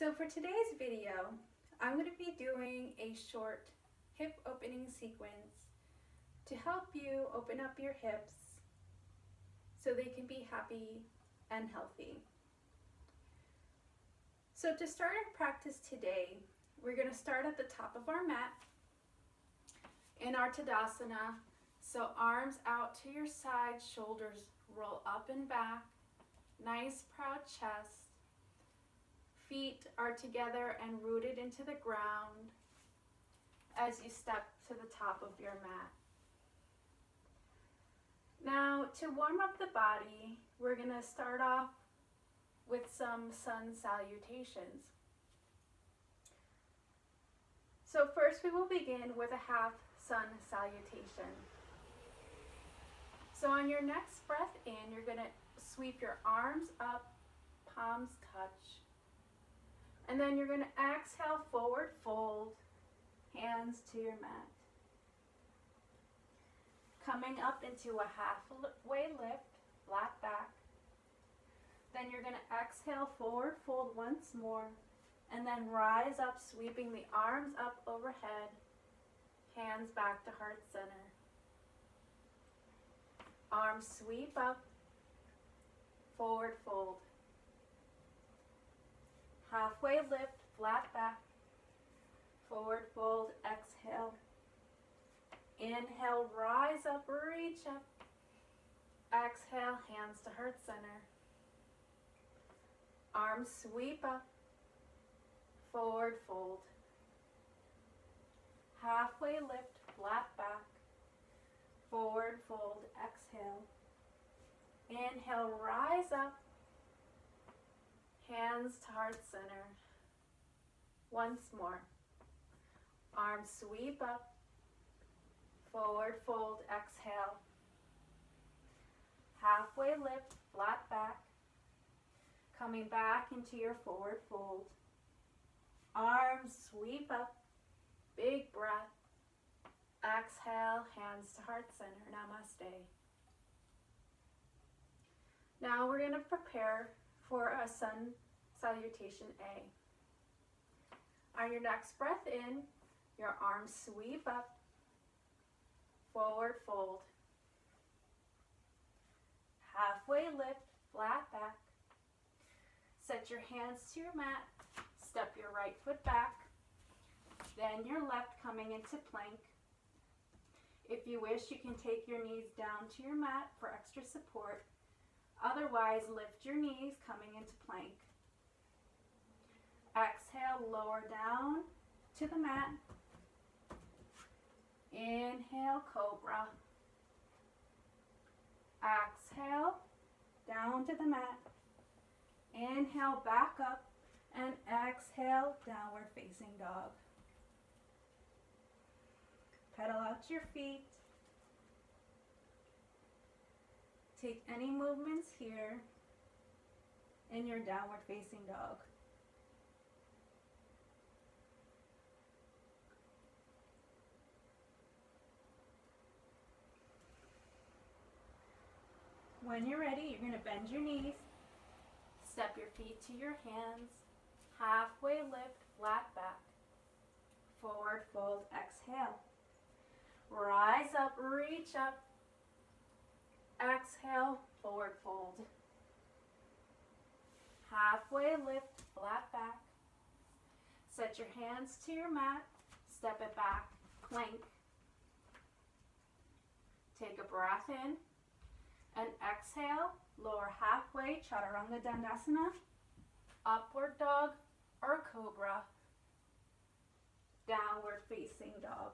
So for today's video, I'm going to be doing a short hip opening sequence to help you open up your hips so they can be happy and healthy. So to start our practice today, we're going to start at the top of our mat in our Tadasana. So arms out to your side, shoulders roll up and back, nice proud chest. Feet are together and rooted into the ground as you step to the top of your mat. Now, to warm up the body, we're going to start off with some sun salutations. So first we will begin with a half sun salutation. So on your next breath in, you're going to sweep your arms up, palms touch. And then you're going to exhale, forward fold, hands to your mat. Coming up into a halfway lift, flat back. Then you're going to exhale, forward fold once more, and then rise up, sweeping the arms up overhead, hands back to heart center. Arms sweep up, forward fold. Halfway lift, flat back, forward fold, exhale. Inhale, rise up, reach up. Exhale, hands to heart center. Arms sweep up, forward fold. Halfway lift, flat back, forward fold, exhale. Inhale, rise up. Hands to heart center. Once more. Arms sweep up. Forward fold, exhale. Halfway lift, flat back. Coming back into your forward fold. Arms sweep up. Big breath. Exhale, hands to heart center. Namaste. Now we're going to prepare for a sun salutation A. On your next breath in, your arms sweep up, forward fold. Halfway lift, flat back. Set your hands to your mat, step your right foot back, then your left coming into plank. If you wish, you can take your knees down to your mat for extra support. Otherwise, lift your knees coming into plank. Exhale, lower down to the mat. Inhale, cobra. Exhale, down to the mat. Inhale, back up. And exhale, downward facing dog. Pedal out your feet. Take any movements here in your downward facing dog. When you're ready, you're going to bend your knees, step your feet to your hands, halfway lift, flat back, forward fold, exhale. Rise up, reach up. Exhale, forward fold. Halfway lift, flat back. Set your hands to your mat, step it back, plank. Take a breath in and exhale, lower halfway, Chaturanga Dandasana, upward dog or cobra, downward facing dog.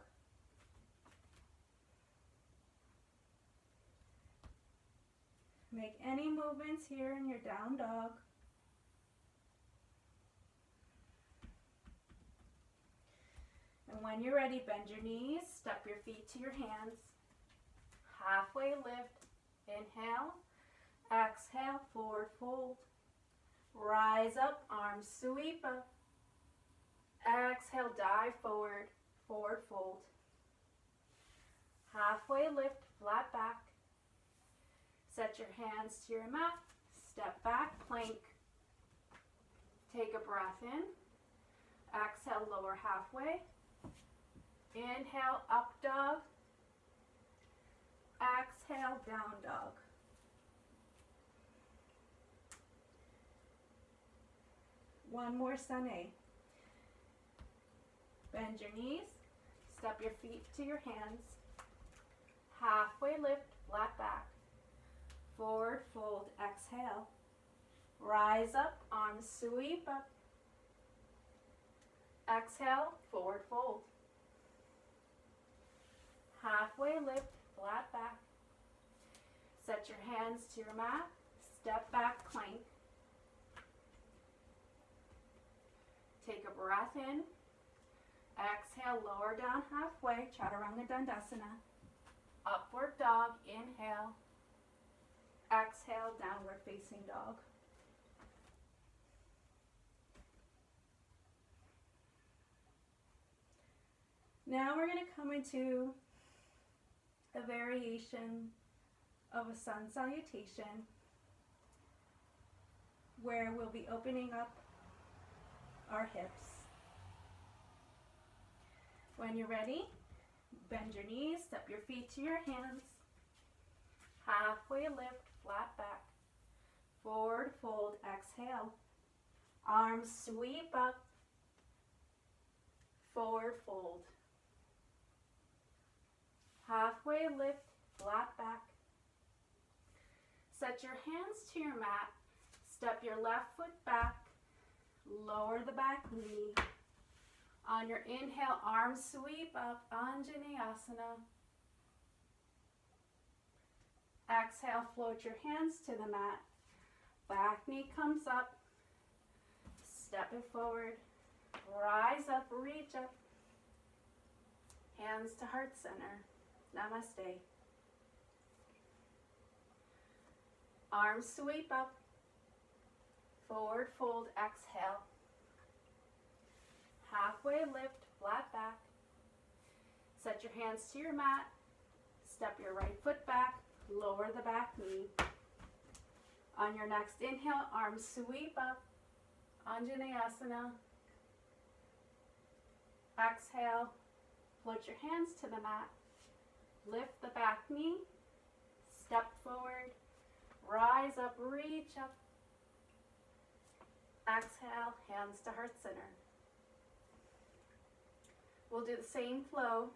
Make any movements here in your down dog. And when you're ready, bend your knees, step your feet to your hands. Halfway lift, inhale, exhale, forward fold. Rise up, arms sweep up. Exhale, dive forward, forward fold. Halfway lift, flat back. Set your hands to your mat, step back, plank. Take a breath in. Exhale, lower halfway. Inhale, up dog. Exhale, down dog. One more Sane. Bend your knees. Step your feet to your hands. Halfway lift, flat back. Forward fold, exhale. Rise up, arms sweep up. Exhale, forward fold. Halfway lift, flat back. Set your hands to your mat. Step back, plank. Take a breath in. Exhale, lower down halfway. Chaturanga Dandasana. Upward dog, inhale. Exhale, downward facing dog. Now we're going to come into a variation of a sun salutation where we'll be opening up our hips. When you're ready, bend your knees, step your feet to your hands. Halfway lift, flat back. Forward fold, exhale. Arms sweep up. Forward fold. Halfway lift, flat back. Set your hands to your mat. Step your left foot back. Lower the back knee. On your inhale, arms sweep up, Anjaneyasana. Exhale, float your hands to the mat. Back knee comes up. Step it forward. Rise up, reach up. Hands to heart center. Namaste. Arms sweep up. Forward fold, exhale. Halfway lift, flat back. Set your hands to your mat. Step your right foot back. Lower the back knee. On your next inhale, arms sweep up. Anjaneyasana. Exhale. Float your hands to the mat. Lift the back knee. Step forward. Rise up, reach up. Exhale, hands to heart center. We'll do the same flow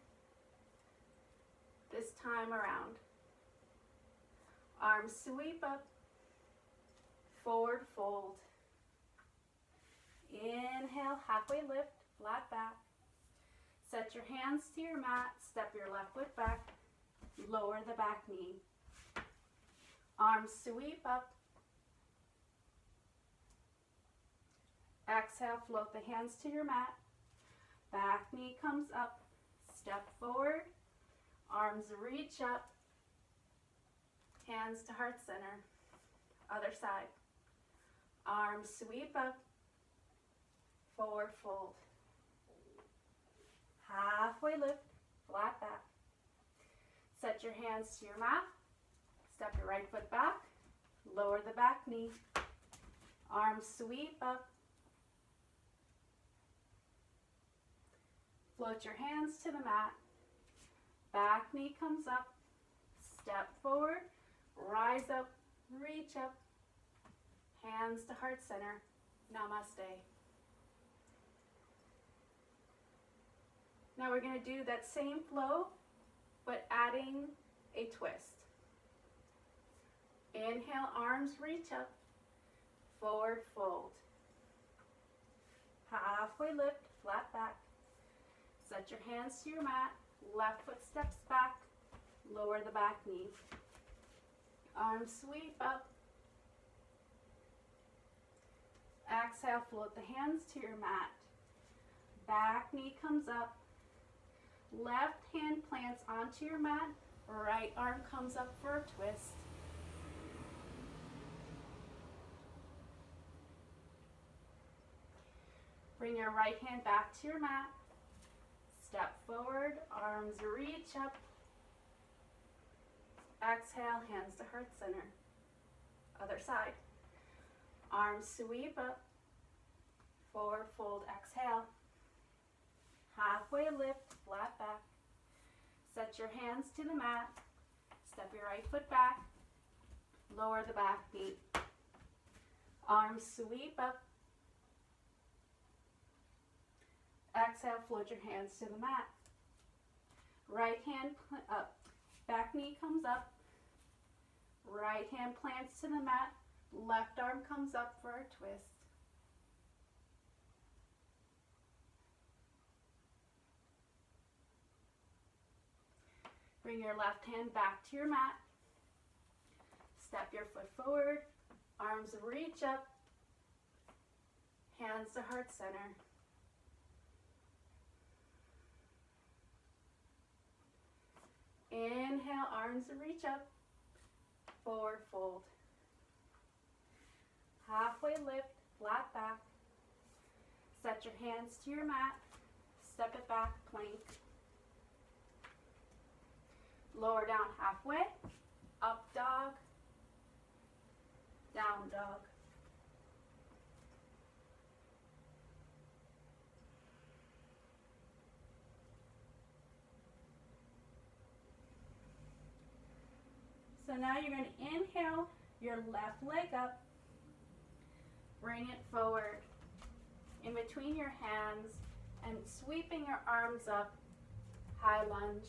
this time around. Arms sweep up, forward fold. Inhale, halfway lift, flat back. Set your hands to your mat, step your left foot back, lower the back knee. Arms sweep up. Exhale, float the hands to your mat. Back knee comes up. Step forward. Arms reach up. Hands to heart center. Other side. Arms sweep up. Forward fold. Halfway lift. Flat back. Set your hands to your mat. Step your right foot back. Lower the back knee. Arms sweep up. Float your hands to the mat. Back knee comes up. Step forward. Rise up. Reach up. Hands to heart center. Namaste. Now we're going to do that same flow, but adding a twist. Inhale, arms reach up. Forward fold. Halfway lift, flat back. Set your hands to your mat. Left foot steps back. Lower the back knee. Arms sweep up. Exhale, float the hands to your mat. Back knee comes up. Left hand plants onto your mat. Right arm comes up for a twist. Bring your right hand back to your mat. Step forward, arms reach up. Exhale, hands to heart center. Other side. Arms sweep up. Forward fold, exhale. Halfway lift, flat back. Set your hands to the mat. Step your right foot back. Lower the back knee. Arms sweep up. Exhale, float your hands to the mat. Right hand up. Back knee comes up. Right hand plants to the mat. Left arm comes up for a twist. Bring your left hand back to your mat. Step your foot forward. Arms reach up. Hands to heart center. Inhale, arms reach up. Forward fold. Halfway lift, flat back. Set your hands to your mat. Step it back, plank. Lower down halfway. Up dog. Down dog. So now you're going to inhale your left leg up. Bring it forward in between your hands and sweeping your arms up, high lunge.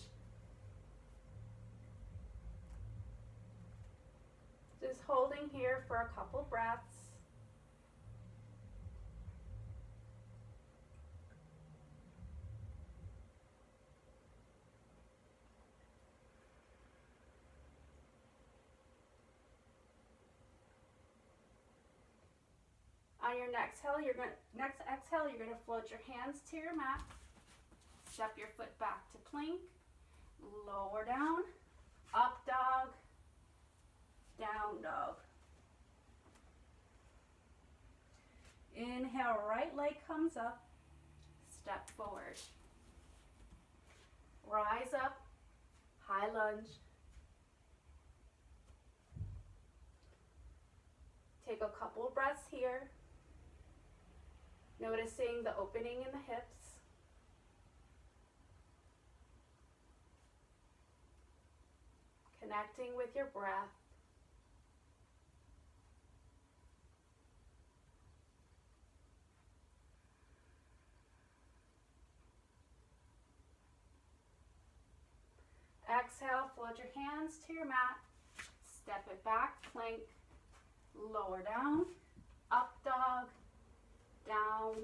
Just holding here for a couple breaths. On your next exhale, you're going to float your hands to your mat. Step your foot back to plank. Lower down, up dog, down dog. Inhale, right leg comes up. Step forward. Rise up, high lunge. Take a couple breaths here. Noticing the opening in the hips. Connecting with your breath. Exhale, float your hands to your mat. Step it back, plank. Lower down, up dog, down,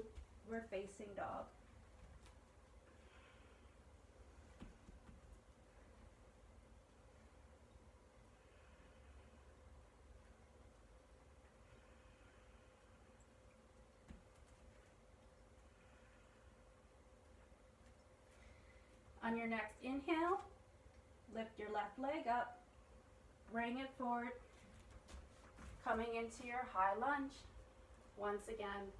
we're facing dog. On your next inhale, lift your left leg up, bring it forward, coming into your high lunge once again.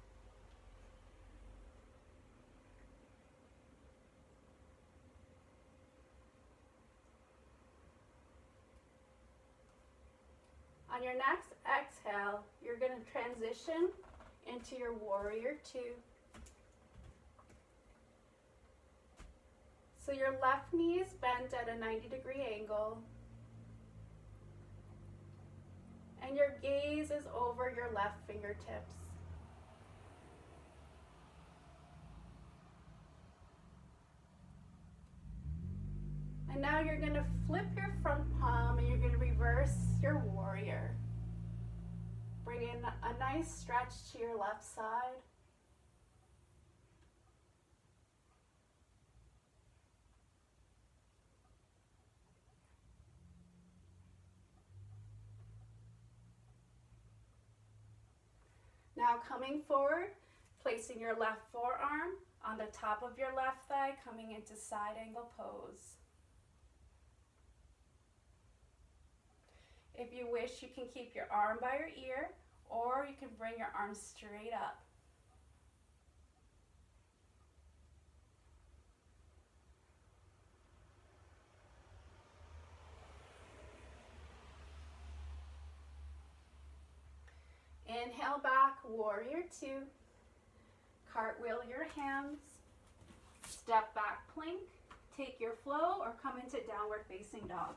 On your next exhale, you're going to transition into your warrior two. So your left knee is bent at a 90-degree angle. And your gaze is over your left fingertips. And now you're going to flip your front palm and you're going to reverse your warrior. Bring in a nice stretch to your left side. Now coming forward, placing your left forearm on the top of your left thigh, coming into side angle pose. If you wish, you can keep your arm by your ear, or you can bring your arm straight up. Inhale back, warrior two. Cartwheel your hands, step back plank, take your flow, or come into downward facing dog.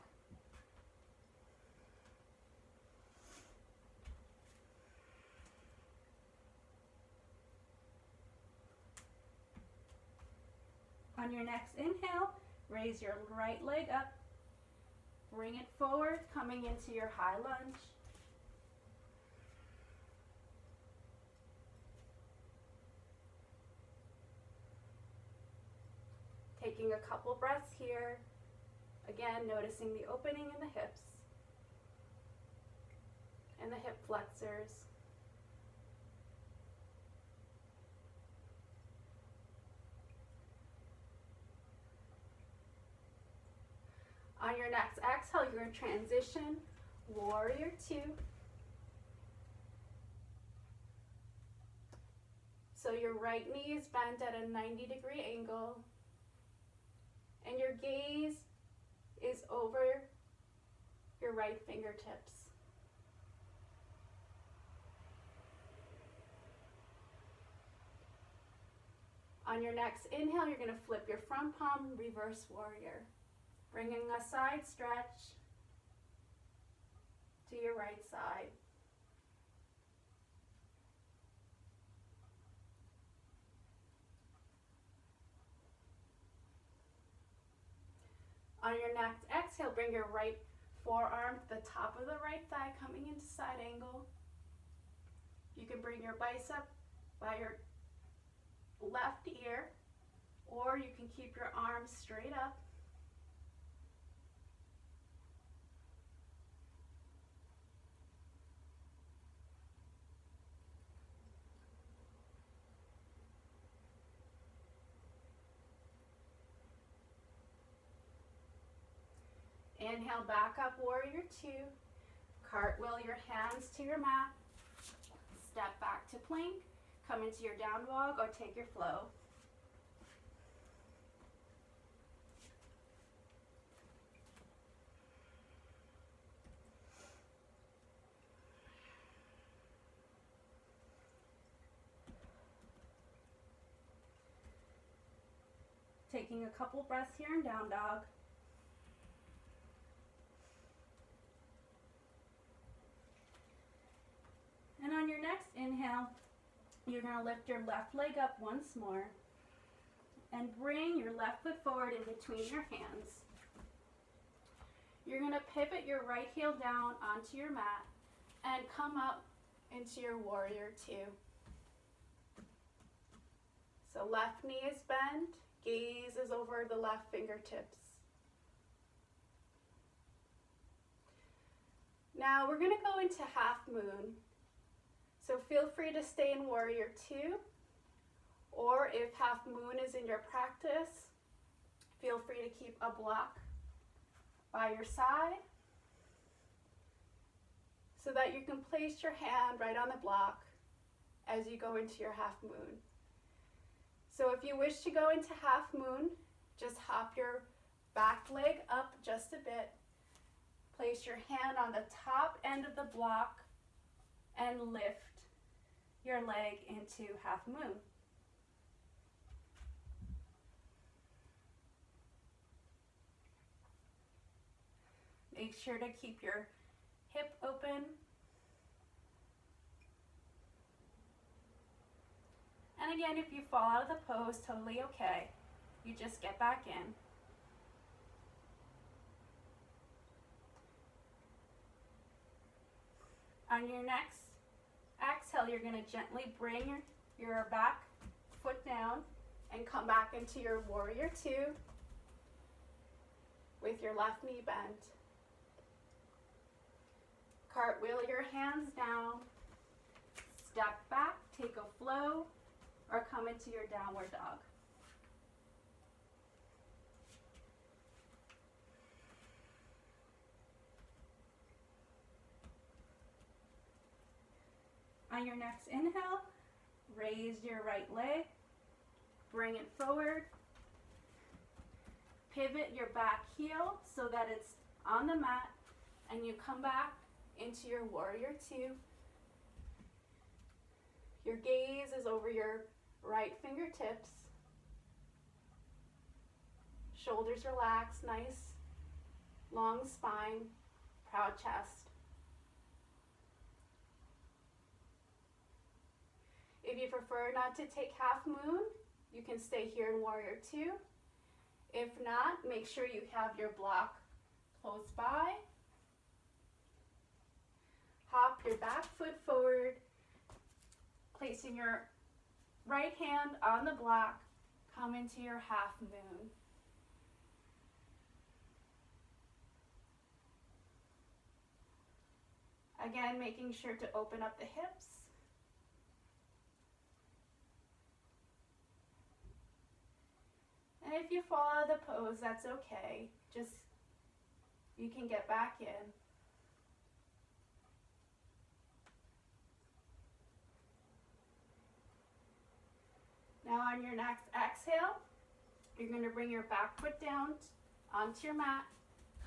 On your next inhale, raise your right leg up, bring it forward, coming into your high lunge. Taking a couple breaths here. Again, noticing the opening in the hips and the hip flexors. On your next exhale, you're going to transition, warrior two. So your right knee is bent at a 90-degree angle, and your gaze is over your right fingertips. On your next inhale, you're going to flip your front palm, reverse warrior, bringing a side stretch to your right side. On your next exhale, bring your right forearm to the top of the right thigh, coming into side angle. You can bring your bicep by your left ear, or you can keep your arms straight up. Inhale, back up, warrior two. Cartwheel your hands to your mat. Step back to plank. Come into your down dog or take your flow. Taking a couple breaths here in down dog. And on your next inhale, you're going to lift your left leg up once more and bring your left foot forward in between your hands. You're going to pivot your right heel down onto your mat and come up into your warrior two. So left knee is bent, gaze is over the left fingertips. Now we're going to go into half moon. So feel free to stay in warrior two, or if half moon is in your practice, feel free to keep a block by your side so that you can place your hand right on the block as you go into your half moon. So if you wish to go into half moon, just hop your back leg up just a bit, place your hand on the top end of the block and lift your leg into half moon. Make sure to keep your hip open. And again, if you fall out of the pose, totally okay. You just get back in. On your next exhale, you're going to gently bring your back foot down and come back into your warrior two with your left knee bent. Cartwheel your hands down, step back, take a flow, or come into your downward dog. On your next inhale, raise your right leg, bring it forward, pivot your back heel so that it's on the mat, and you come back into your warrior two. Your gaze is over your right fingertips. Shoulders relaxed, nice, long spine, proud chest. If you prefer not to take half moon, you can stay here in warrior two. If not, make sure you have your block close by. Hop your back foot forward, placing your right hand on the block, come into your half moon. Again, making sure to open up the hips. And if you fall out of the pose, that's okay. Just, you can get back in. Now on your next exhale, you're going to bring your back foot down onto your mat,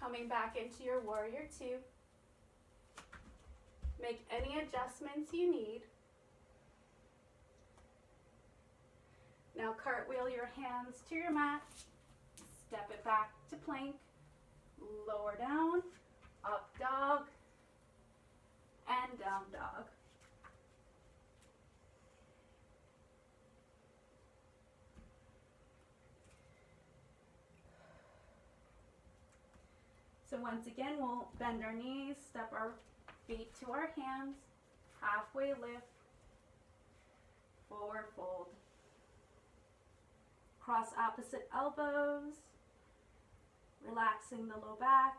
coming back into your warrior two. Make any adjustments you need. Now cartwheel your hands to your mat, step it back to plank, lower down, up dog, and down dog. So once again, we'll bend our knees, step our feet to our hands, halfway lift, forward fold. Cross opposite elbows, relaxing the low back.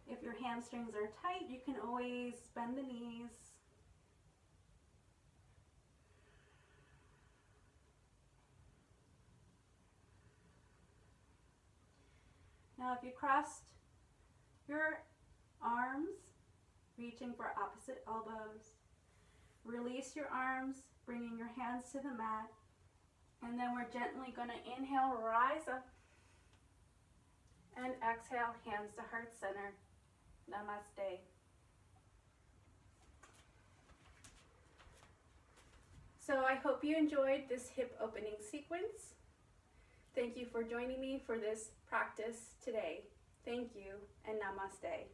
If your hamstrings are tight, you can always bend the knees. Now if you crossed your arms, reaching for opposite elbows, release your arms, bringing your hands to the mat. And then we're gently going to inhale, rise up, and exhale, hands to heart center. Namaste. So I hope you enjoyed this hip opening sequence. Thank you for joining me for this practice today. Thank you, and namaste.